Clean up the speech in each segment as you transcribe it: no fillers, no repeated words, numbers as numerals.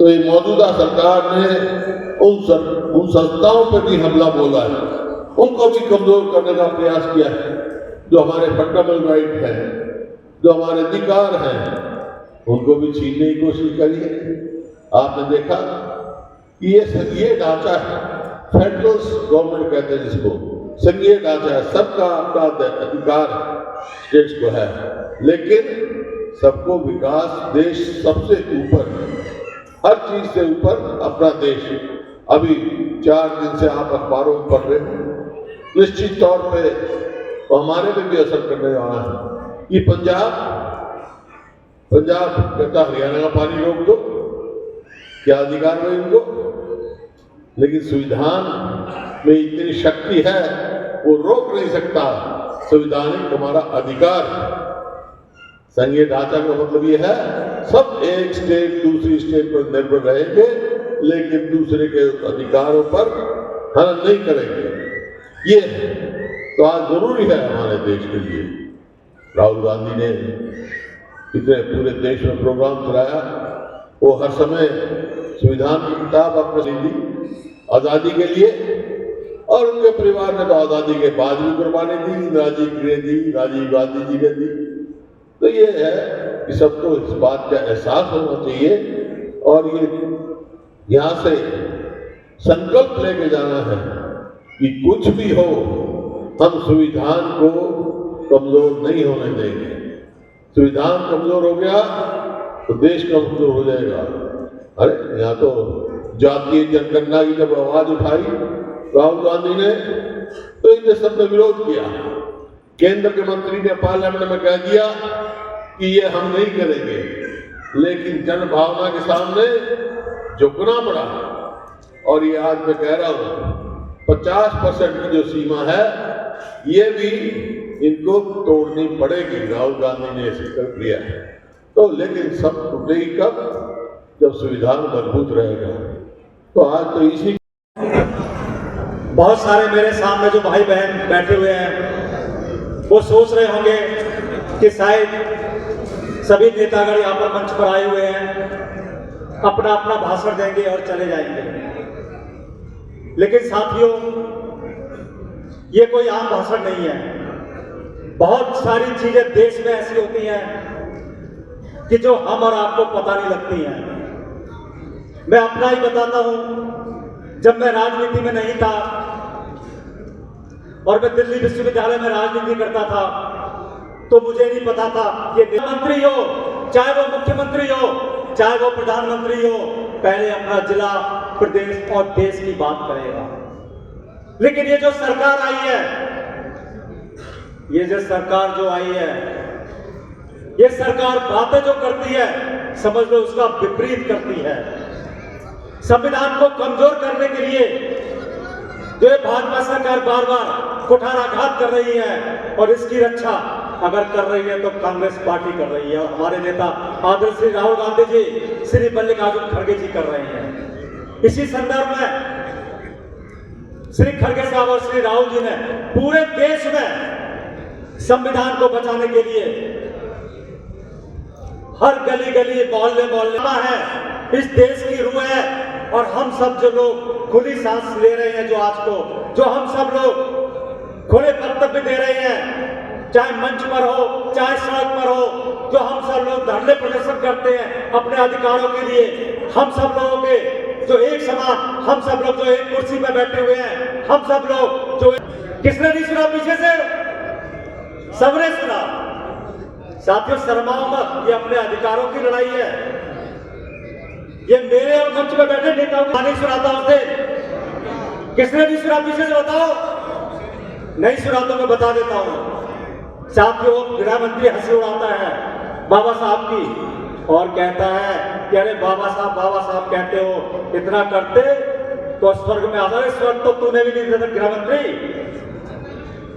तो ये मौजूदा सरकार ने उन संस्थाओं पर भी हमला बोला है, उनको भी कमजोर करने का प्रयास किया है। जो हमारे फंडामेंटल राइट है, जो हमारे अधिकार हैं, उनको भी छीनने की कोशिश करी है। आपने देखा कि ये ढांचा है, फेडरल गवर्नमेंट कहते हैं जिसको, संघीय ढांचा है, सबका अपना अधिकार स्टेट्स को है, लेकिन सबको विकास, देश सबसे ऊपर, हर चीज से ऊपर अपना देश। अभी 4 दिन से आप अखबारों में पढ़ रहे हैं, निश्चित तौर पे तो हमारे पे भी असर करने वाला है। ये पंजाब कहता हरियाणा का पानी रोक दो, क्या अधिकार है इनको? लेकिन संविधान में इतनी शक्ति है, वो रोक नहीं सकता। संवैधानिक हमारा अधिकार। संघीय ढांचा का मतलब ये है, सब एक स्टेट दूसरी स्टेट पर निर्भर रहेंगे, लेकिन दूसरे के अधिकारों पर हनन नहीं करेंगे। ये तो आज जरूरी है हमारे देश के लिए। राहुल गांधी ने इतने पूरे देश में प्रोग्राम चलाया, वो हर समय संविधान की किताब आपने दी आजादी के लिए, और उनके परिवार ने तो आजादी के बाद भी कुर्बानी दी, इंदिरा जी ने दी, राजीव गांधी जी ने दी। तो ये है कि सबको इस बात का एहसास होना चाहिए, और ये यहाँ से संकल्प लेके जाना है कि कुछ भी हो, हम संविधान को कमजोर नहीं होने देंगे। संविधान कमजोर हो गया तो देश कमजोर हो जाएगा। अरे यहाँ तो जातीय जनगणना की जब आवाज उठाई राहुल गांधी ने, तो इनने सबने विरोध किया। केंद्र के मंत्री ने पार्लियामेंट में कह दिया कि ये हम नहीं करेंगे, लेकिन जन भावना के सामने झुकना पड़ा। और ये आज मैं कह रहा हूं, 50% की जो सीमा है, ये भी इनको तोड़नी पड़ेगी। राहुल गांधी ने संकल्प लिया है, तो लेकिन सब टूटेगी कब? जब संविधान मजबूत रहेगा। तो आज तो इसी, बहुत सारे मेरे सामने जो भाई बहन बैठे हुए हैं, वो सोच रहे होंगे कि शायद सभी नेतागण यहाँ पर मंच पर आए हुए हैं, अपना अपना भाषण देंगे और चले जाएंगे। लेकिन साथियों, ये कोई आम भाषण नहीं है। बहुत सारी चीजें देश में ऐसी होती हैं कि जो हम और आपको पता नहीं लगती हैं। मैं अपना ही बताता हूं, जब मैं राजनीति में नहीं था और मैं दिल्ली विश्वविद्यालय में राजनीति करता था, तो मुझे नहीं पता था कि मंत्री हो, चाहे वो मुख्यमंत्री हो, चाहे वो प्रधानमंत्री हो, पहले अपना जिला, प्रदेश और देश की बात करेगा। लेकिन ये जो सरकार आई है, ये जो सरकार जो आई है, ये सरकार बातें जो करती है, समझ लो उसका विपरीत करती है। संविधान को कमजोर करने के लिए जो भाजपा सरकार बार बार कुठाराघात कर रही है, और इसकी रक्षा अगर कर रही है तो कांग्रेस पार्टी कर रही है, और हमारे नेता आदरणीय श्री राहुल गांधी जी, श्री मल्लिकार्जुन खड़गे जी कर रहे हैं। इसी संदर्भ में श्री खड़गे साहब और श्री राहुल जी ने पूरे देश में संविधान को बचाने के लिए हर गली गली, मोहल्ले मोहल्ले है, इस देश की रूह है। और हम सब जो लोग खुली सांस ले रहे हैं, जो आज को जो हम सब लोग खुले वक्तव्य दे रहे हैं, चाहे मंच पर हो, चाहे सड़क पर हो, जो हम सब लोग धरने प्रदर्शन करते हैं अपने अधिकारों के लिए, हम सब लोगों के जो एक समान, हम सब लोग जो एक कुर्सी पर बैठे हुए हैं, हम सब लोग जो, किसने नहीं सुना पीछे से? सबने सुना। साथियों, शर्माओ मत, ये अपने अधिकारों की लड़ाई है। ये मेरे और मंच में बैठे नेताओं को नहीं सुनाता उसे। किसने नहीं सुना पीछे से बताओ? नहीं सुना तो मैं बता देता हूं। साथियों, गृह मंत्री हंसी उड़ाता है बाबा साहब की और कहता है कि अरे बाबा साहब कहते हो, इतना करते तो स्वर्ग में आता है। स्वर्ग तो तूने भी नहीं देखा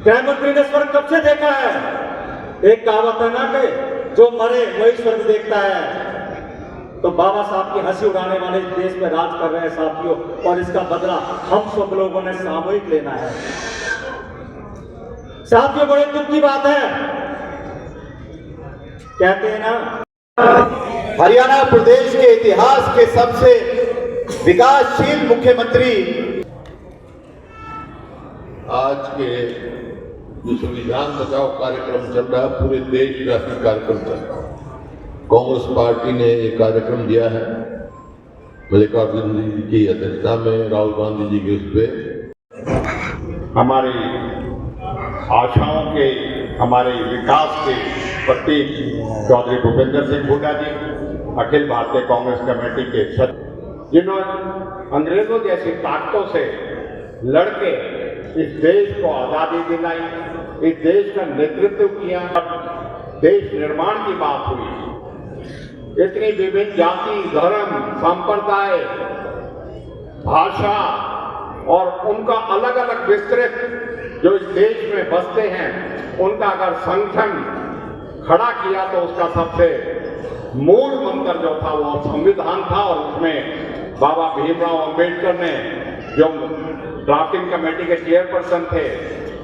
गृह मंत्री ने स्वर्ग कब से देखा है? एक कहावत है ना कि जो मरे वही स्वर्ग देखता है। तो बाबा साहब की हंसी उड़ाने वाले देश में राज कर रहे हैं साथियों, और इसका बदला हम सब लोगों ने सामूहिक लेना है। साथियों, बड़े दुख की बात है, कहते हैं ना, हरियाणा प्रदेश के इतिहास के सबसे विकासशील मुख्यमंत्री। आज के जो संविधान बचाओ कार्यक्रम चल रहा है, पूरे देशव्यापी कार्यक्रम चल रहा है। कांग्रेस पार्टी ने एक कार्यक्रम दिया है मल्लिकार्जुन जी की अध्यक्षता में, राहुल गांधी जी के उस पर हमारी आशाओं के, हमारे विकास के प्रतीक चौधरी भूपेंद्र सिंह हुड्डा जी, अखिल भारतीय कांग्रेस कमेटी के सदस्य, जिन्होंने अंग्रेजों जैसी ताकतों से लड़के इस देश को आज़ादी दिलाई, इस देश का नेतृत्व किया। देश निर्माण की बात हुई, इतनी विभिन्न जाति, धर्म, संप्रदाय, भाषा और उनका अलग अलग विस्तृत जो इस देश में बसते हैं, उनका अगर संगठन खड़ा किया तो उसका सबसे मूल मंत्र जो था वो संविधान था। और उसमें बाबा भीमराव अंबेडकर ने, जो ड्राफ्टिंग कमेटी के चेयरपर्सन थे,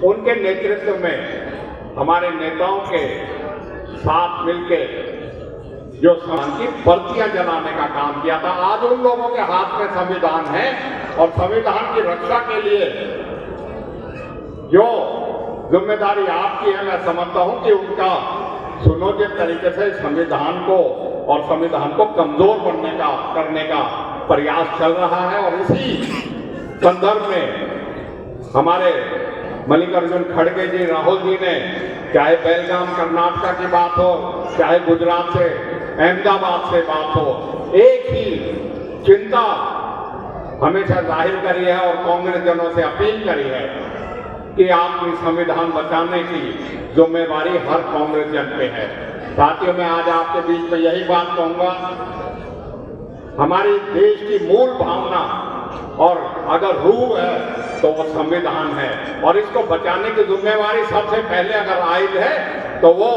उनके नेतृत्व में हमारे नेताओं के साथ मिलकर जो संविधान की बत्तियां जलाने का काम किया था। आज उन लोगों के हाथ में संविधान है और संविधान की रक्षा के लिए जो जिम्मेदारी आपकी है, मैं समझता हूं कि उनका सुनियोजित तरीके से संविधान को और संविधान को कमजोर करने का प्रयास चल रहा है। और इसी संदर्भ में हमारे मल्लिकार्जुन खड़गे जी, राहुल जी ने, चाहे बेलगाम कर्नाटक की बात हो, चाहे गुजरात से, अहमदाबाद से बात हो, एक ही चिंता हमेशा जाहिर करी है और कांग्रेस जनों से अपील करी है कि आपकी संविधान बचाने की जिम्मेवारी हर कांग्रेस जन पे है। साथियों, मैं आज आपके बीच में यही बात कहूंगा, हमारी देश की मूल भावना और अगर रूह है तो वो संविधान है, और इसको बचाने की जिम्मेवारी सबसे पहले अगर आयद है तो वो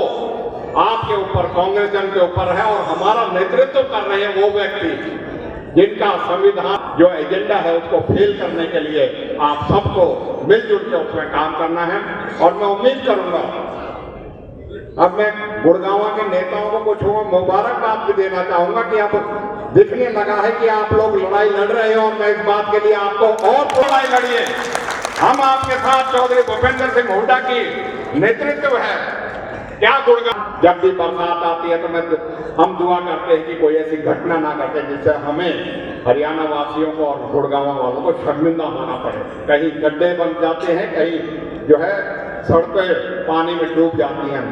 आपके ऊपर, कांग्रेस जन के ऊपर है। और हमारा नेतृत्व कर रहे हैं वो व्यक्ति जिनका संविधान जो एजेंडा है उसको फेल करने के लिए आप सबको मिलजुल के उसमें काम करना है। और मैं उम्मीद करूंगा, अब मैं गुड़गांव के नेताओं को कुछ मुबारकबाद भी देना चाहूंगा कि अब दिखने लगा है कि आप लोग लड़ाई लड़ रहे हो, और मैं इस बात के लिए आपको और लड़ाई लड़िए। हम आपके साथ चौधरी भूपेंद्र सिंह हुड्डा की नेतृत्व है। क्या गुड़गांव जब भी बरसात आती है तो हम दुआ करते हैं कि कोई ऐसी घटना ना घटे जिससे हमें हरियाणा वासियों को और गुड़गांव वालों को शर्मिंदा होना पड़े। कहीं गड्ढे बन जाते हैं, कहीं जो है सड़कें पानी में डूब जाती हैं।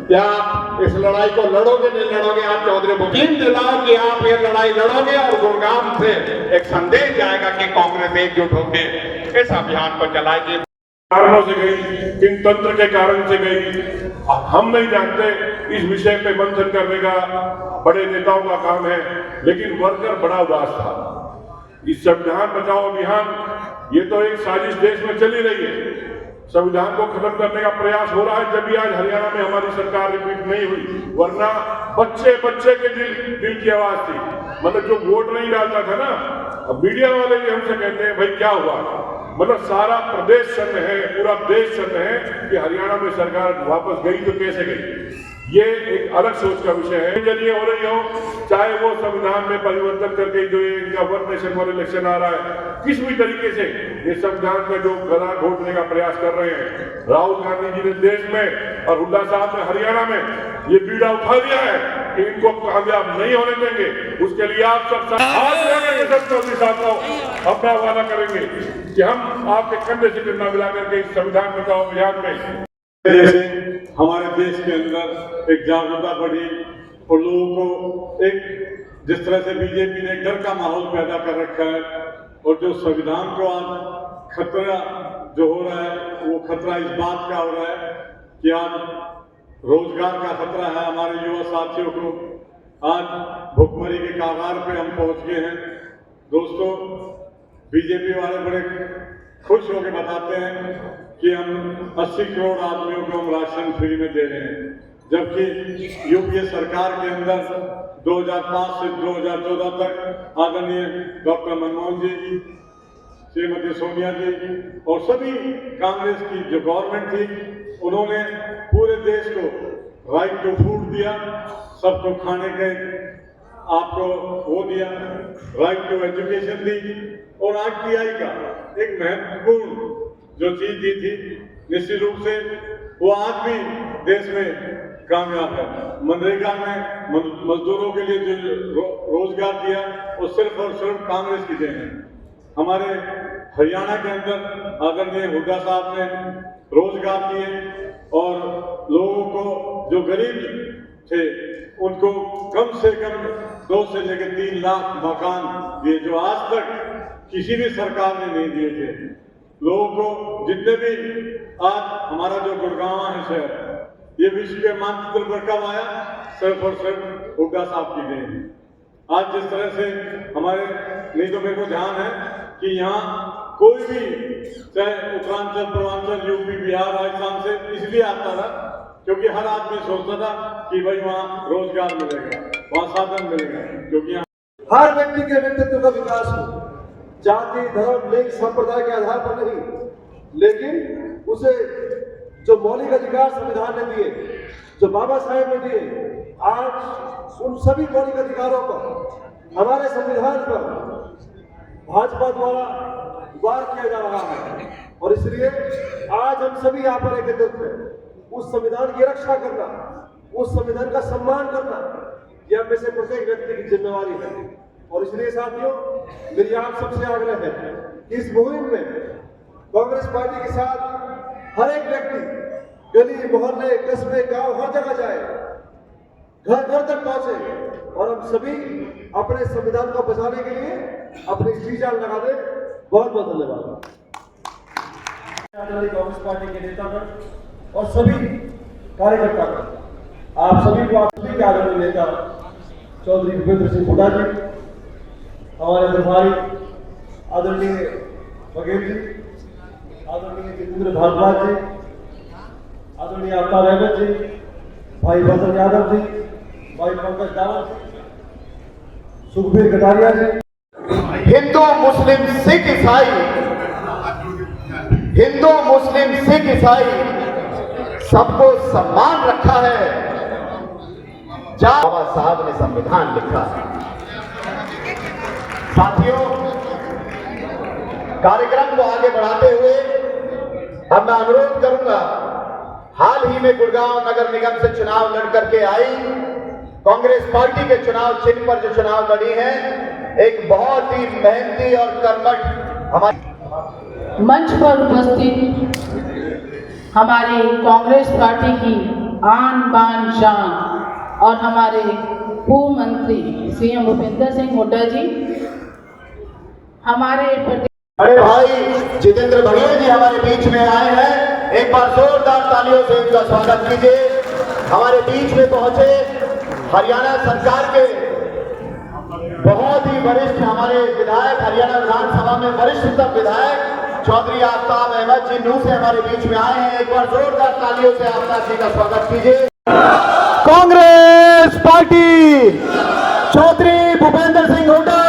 क्या आप इस लड़ाई को लड़ोगे नहीं लड़ोगे? आप चौधरी यकीन दिलाओ कि आप ये लड़ाई लड़ोगे और गुड़गांव से एक संदेश जाएगा कि कांग्रेस एकजुट होकर इस अभियान को चलाएगी। कारणों से गई, किन तंत्र के कारण से गई, हम नहीं जानते। इस विषय पे मंथन करने का बड़े नेताओं का काम है, लेकिन वर्कर बड़ा उदास था। इस संविधान बचाओ अभियान ये तो एक साजिश देश में चली रही है, संविधान को खत्म करने का प्रयास हो रहा है। जब भी आज हरियाणा में हमारी सरकार रिपीट नहीं हुई, वरना बच्चे बच्चे के दिल की आवाज थी। मतलब जो वोट नहीं डालता था ना, अब मीडिया वाले भी हमसे कहते हैं भाई क्या हुआ, मतलब सारा प्रदेश सन्न है, पूरा देश सन्न है कि हरियाणा में सरकार वापस गई तो कैसे गई। ये एक अलग सोच का विषय है। चलिए हो रही हो, चाहे वो संविधान में परिवर्तन करके जो ये इनका वन नेशन वन इलेक्शन आ रहा है, किस भी तरीके से ये संविधान का जो गला घोटने का प्रयास कर रहे हैं राहुल गांधी जी ने देश में और हुड्डा साहब ने हरियाणा में ये बीड़ा उठा लिया है कि इनको कामयाब नहीं होने देंगे। उसके लिए आप सब चौधरी साहब को अपना वादा करेंगे कि हम आपके कंधे से कंधा मिला करके इस संविधान बचाओ अभियान में जैसे हमारे देश के अंदर एक जागरूकता बढ़ी और लोगों को एक जिस तरह से बीजेपी ने डर का माहौल पैदा कर रखा है, और जो संविधान को आज खतरा जो हो रहा है वो खतरा इस बात का हो रहा है कि आज रोजगार का खतरा है हमारे युवा साथियों को। आज भुखमरी के कगार पे हम पहुंच गए हैं। दोस्तों, बीजेपी वाले बड़े खुश होकर बताते हैं कि हम 80 करोड़ आदमियों को हम राशन फ्री में दे रहे हैं, जबकि यूपीए सरकार के अंदर 2005 से 2014 तक आदरणीय डॉक्टर मनमोहन जी, श्रीमती सोनिया जी और सभी कांग्रेस की जो गवर्नमेंट थी, उन्होंने पूरे देश को राइट टू फूड दिया, सबको खाने के आपको वो दिया, राइट टू एजुकेशन दी, और RTI का एक महत्वपूर्ण जो चीज दी थी, निश्चित रूप से वो आज भी देश में कामयाब है। मनरेगा में मजदूरों के लिए जो रोजगार दिया वो सिर्फ और सिर्फ कांग्रेस की देन है। हमारे हरियाणा के अंदर आदरणीय हुड्डा साहब ने रोजगार दिए और लोगों को जो गरीब थे उनको कम से कम 2 से लेकर 3 लाख मकान दिए, जो आज तक किसी भी सरकार ने नहीं दिए थे। लोगों को जितने भी आज हमारा जो गुड़गांव है शहर, ये विश्व के मानचित्र पर कब आया? सिर्फ और सिर्फ हुड्डा साहब की देन। आज जिस तरह से हमारे, नहीं तो मेरे को ध्यान है कि यहाँ कोई भी, चाहे उत्तरांचल, पूर्वांचल, यूपी, बिहार, राजस्थान से इसलिए आता था क्योंकि हर आदमी सोचता था कि भाई वहाँ रोजगार मिलेगा, वहाँ साधन मिलेगा, क्योंकि यहाँ हर व्यक्ति के व्यक्तित्व का विकास हो, जाति, धर्म, लिंग, संप्रदाय के आधार पर नहीं, लेकिन उसे जो मौलिक अधिकार संविधान ने दिए, जो बाबा साहेब ने दिए, आज उन सभी मौलिक अधिकारों पर, हमारे संविधान पर भाजपा द्वारा वार किया जा रहा है। और इसलिए आज हम सभी यहाँ पर एकत्रित हैं। उस संविधान की रक्षा करना, उस संविधान का सम्मान करना, यह में से प्रत्येक व्यक्ति की जिम्मेवारी है। और इसलिए साथियों, मेरी आप सबसे आग्रह है कि इस मुहिम में कांग्रेस पार्टी के साथ हर एक व्यक्ति गली, मोहल्ले, कस्बे, गांव, हर जगह जाए, घर घर तक पहुंचे और हम सभी अपने संविधान को बचाने के लिए अपनी जी जान लगा दे। बहुत बहुत धन्यवाद। कांग्रेस पार्टी के नेतागण और सभी कार्यकर्ता, आप सभी को, आप सभी के आदरणीय नेता चौधरी भूपेंद्र सिंह हुड्डा जी, हमारे प्रभारी आदरणीय बघेल जी, आदरणीय जितेंद्र भारद्वाज जी, आदरणीय आफ्ताब अहमद जी, भाई भद्र यादव जी, भाई पंकज दावत, सुखबीर कटारिया जी, हिंदू मुस्लिम सिख ईसाई, हिंदू मुस्लिम सिख ईसाई सबको सम्मान रखा है। बाबा साहब ने संविधान लिखा है। साथियों, कार्यक्रम को आगे बढ़ाते हुए अब मैं अनुरोध करूंगा, हाल ही में गुड़गांव नगर निगम से चुनाव लड़ करके आई कांग्रेस पार्टी के चुनाव चिन्ह पर जो चुनाव लड़ी है, एक बहुत ही मेहनती और कर्मठ हमारे मंच पर उपस्थित हमारे कांग्रेस पार्टी की आन बान शान और हमारे पूर्व मंत्री CM भूपेंद्र सिंह हुड्डा जी, हमारे अरे भाई जितेंद्र बघेल जी हमारे बीच में आए हैं। एक बार जोरदार तालियों से इनका स्वागत कीजिए। हमारे बीच में पहुंचे हरियाणा सरकार के बहुत ही वरिष्ठ हमारे विधायक, हरियाणा विधानसभा में वरिष्ठतम विधायक चौधरी आफ्ताब अहमद जी नूह से हमारे बीच में आए हैं। एक बार जोरदार तालियों से आफ्ताब जी का स्वागत कीजिए। कांग्रेस पार्टी, चौधरी भूपेंद्र सिंह हुड्डा,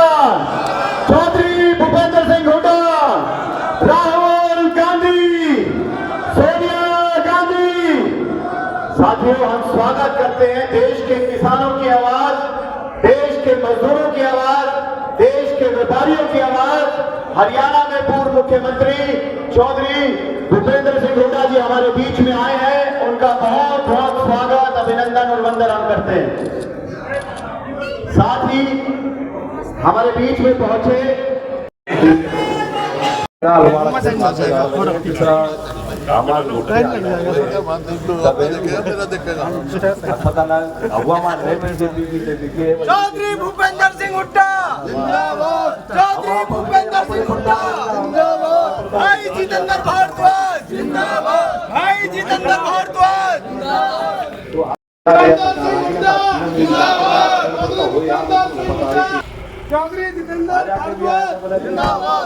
चौधरी भूपेंद्र सिंह हुड्डा, राहुल गांधी, सोनिया गांधी। साथियों, हम स्वागत करते हैं देश के किसानों की आवाज, देश के मजदूरों की आवाज, देश के व्यापारियों की आवाज। हरियाणा में पूर्व मुख्यमंत्री चौधरी भूपेंद्र सिंह हुड्डा जी हमारे बीच में आए हैं। उनका बहुत बहुत स्वागत, अभिनंदन और वंदन हम करते हैं। साथ ही हमारे बीच में पहुंचे चौधरी भूपेंद्र सिंह हुड्डा जिंदाबाद, चौधरी भूपेंद्र सिंह हुड्डा जिंदाबाद, भाई जितेंद्र भारद्वाज जिंदाबाद, भाई जितेंद्र भारद्वाज जिंदाबाद, चौधरी जितेंद्र भारद्वाज जिंदाबाद,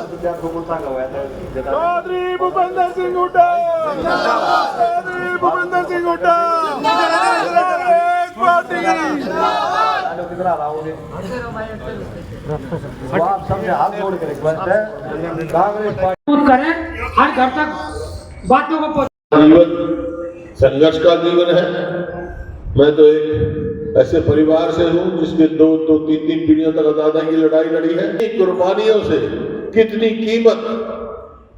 चौधरी भूपेंद्र सिंह हुड्डा जिंदाबाद, चौधरी भूपेंद्र सिंह हुड्डा आप सबसे हाथ जोड़ के रिक्वेस्ट है, कांग्रेस पार्टी करें, हर घर तक बातों को जीवन संघर्ष का जीवन है। मैं तो एक ऐसे परिवार से हूं जिसके दो तीन पीढ़ियों तक आजादी की लड़ाई लड़ी है। इन कुर्बानियों से कितनी कीमत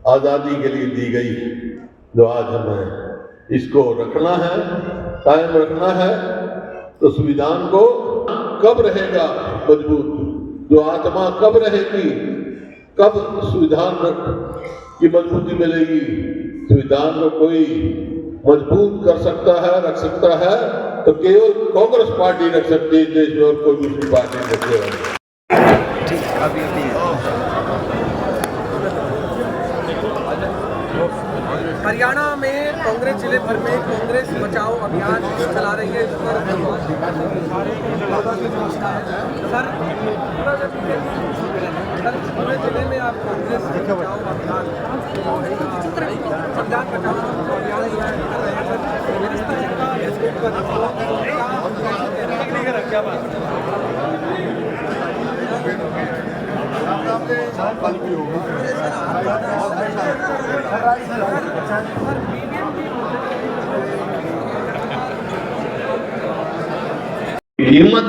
आजादी के लिए दी गई, जो आज हमें इसको रखना है, कायम रखना है। तो संविधान को कब रहेगा मजबूत, जो आत्मा कब रहेगी, कब संविधान की मजबूती मिलेगी। संविधान को कोई मजबूत कर सकता है, रख सकता है, तो केवल कांग्रेस पार्टी रख सकती है देश में, और कोई दूसरी पार्टी नहीं रखेगा। हरियाणा में कांग्रेस जिले भर में कांग्रेस बचाओ अभियान चला रही है। सर पूरे जिले में आप कांग्रेस बचाओ अभियान संविधान बचाओ अभियान कर रहे हैं कीमत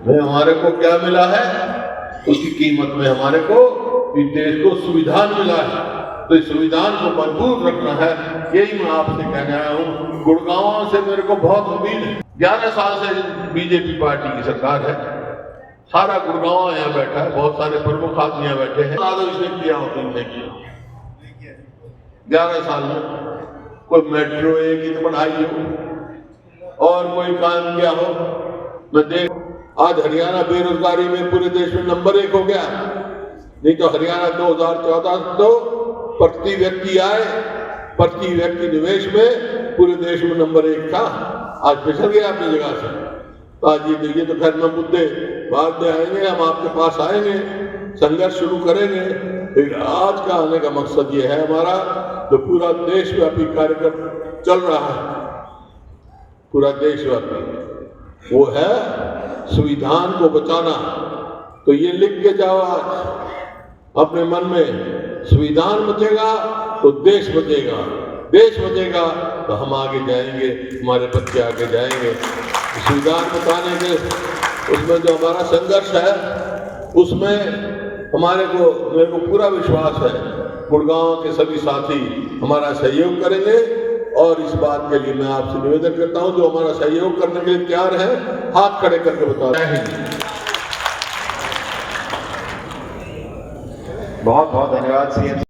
में हमारे को क्या मिला है, उसकी कीमत में हमारे को इस देश को संविधान मिला है। तो इस संविधान को मजबूत रखना है, यही मैं आपसे कहने आया हूँ। गुड़गांव से मेरे को बहुत उम्मीद है। 11 साल से बीजेपी पार्टी की सरकार है, सारा गुड़गांव यहाँ बैठा है, बहुत सारे प्रमुख आदमी यहाँ बैठे हैं। इसने किया हो, तुमने किया 11 साल में कोई मेट्रो एक ही तो बढ़ाई हो और कोई काम किया हो। मैं देख आज हरियाणा बेरोजगारी में पूरे देश में नंबर 1 हो गया। नहीं तो हरियाणा 2014 तो प्रति व्यक्ति आय, प्रति व्यक्ति निवेश में पूरे देश में नंबर 1 था, आज पिछड़ गया अपनी जगह से। तो आज ये देखिए, तो खैर मैं मुद्दे बाद में आएंगे, हम आपके पास आएंगे, संघर्ष शुरू करेंगे। लेकिन आज का आने का मकसद ये है हमारा, जो पूरा देशव्यापी कार्यक्रम चल रहा है, पूरा देशव्यापी, वो है संविधान को बचाना। तो ये लिख के जाओ आज अपने मन में, संविधान बचेगा तो देश बचेगा, देश बचेगा तो हम आगे जाएंगे, हमारे बच्चे आगे जाएंगे। संविधान बचाने के उसमें जो हमारा संघर्ष है, उसमें मेरे को पूरा विश्वास है, गुड़गांव के सभी साथी हमारा सहयोग करेंगे। और इस बात के लिए मैं आपसे निवेदन करता हूं, जो हमारा सहयोग करने के लिए तैयार है, हाथ खड़े करके बताओ। बहुत बहुत धन्यवाद सीएम।